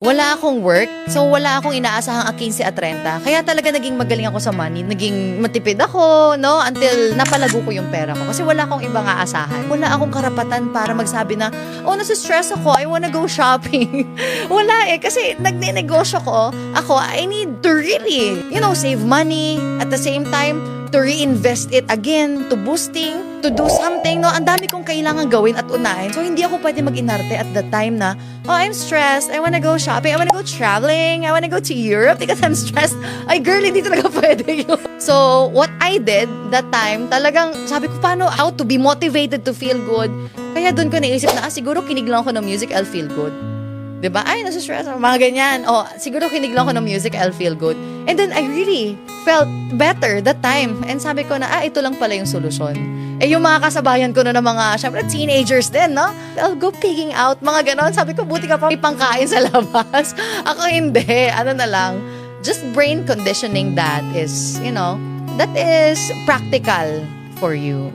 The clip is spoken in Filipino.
Wala akong work, so wala akong inaasahang 15 at 30. Kaya talaga naging magaling ako sa money. Naging matipid ako, no? Until napalago ko yung pera ko. Kasi wala akong ibang aasahan. Wala akong karapatan para magsabi na, oh, nasa-stress ako, I wanna go shopping. Wala eh, kasi nagne-negosyo ko. Ako, I need to really, save money. At the same time, to reinvest it again, to boosting, to do something, no? Ang dami kong kailangan gawin at unahin. So, hindi ako pwede mag-inarte at the time na, oh, I'm stressed, I wanna go shopping, I wanna go traveling, I wanna go to Europe because I'm stressed. Ay, girl, hindi talaga pwede yun. So, what I did that time, talagang sabi ko, how to be motivated to feel good. Kaya doon ko naisip na, siguro kinig lang ako ng music, I'll feel good. Diba? Ay, nasa-stress ako, mga ganyan. Oh, siguro kinig lang ako ng music, I'll feel good. And then, I really felt better that time. And sabi ko na, ito lang pala yung solusyon. Eh, yung mga kasabayan ko na ng mga, syempre, teenagers din, no? I'll go pigging out, mga ganon. Sabi ko, buti ka pa may pangkain sa labas. Ako hindi. Ano na lang. Just brain conditioning that is, that is practical for you.